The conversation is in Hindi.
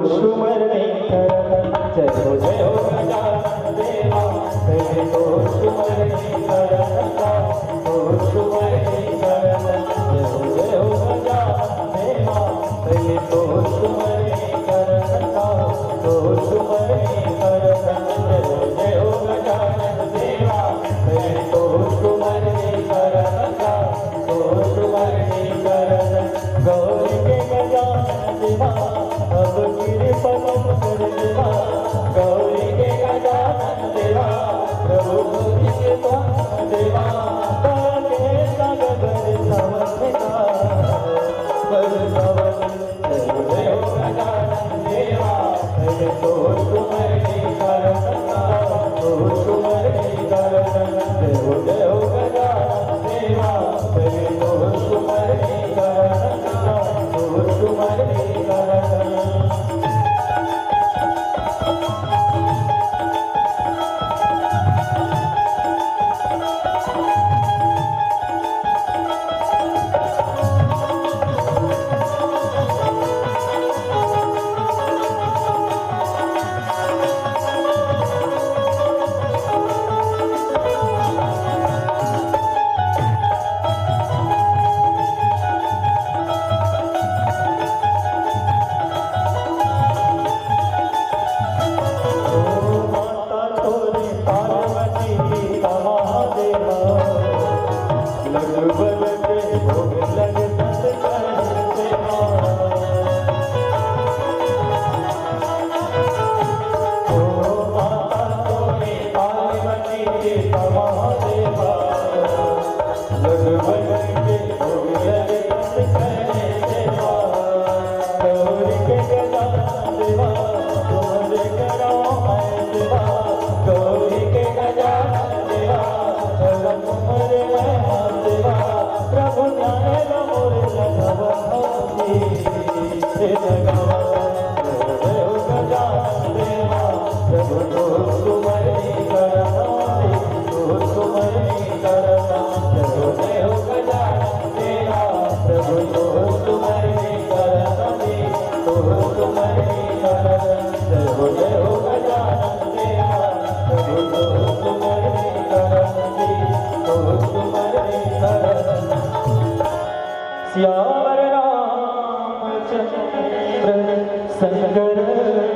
सुमरणी करत जय हो गजानन देवा तेरे तो सुमरणी करत तो सुमरणी करत जय हो गजानन देवा तेरे तो सुमरणी करत तो सुमरणी करत जय हो गजानन देवा तेरे तो सुमरणी करत तो सुमरणी करत गौरी के गजानन देवा अब कृपा कर देवा गौरी के गजानन देवा प्रभु गौरी के देवा ताके सागर समझता जय हो गजानन देवा तेरे तो सुमरणी करत तो सुमरणी करत जय हो गजानन देवा तेरे तो सुमरणी करत तो सुमरणी करत श्याम रामचंद्र शंकर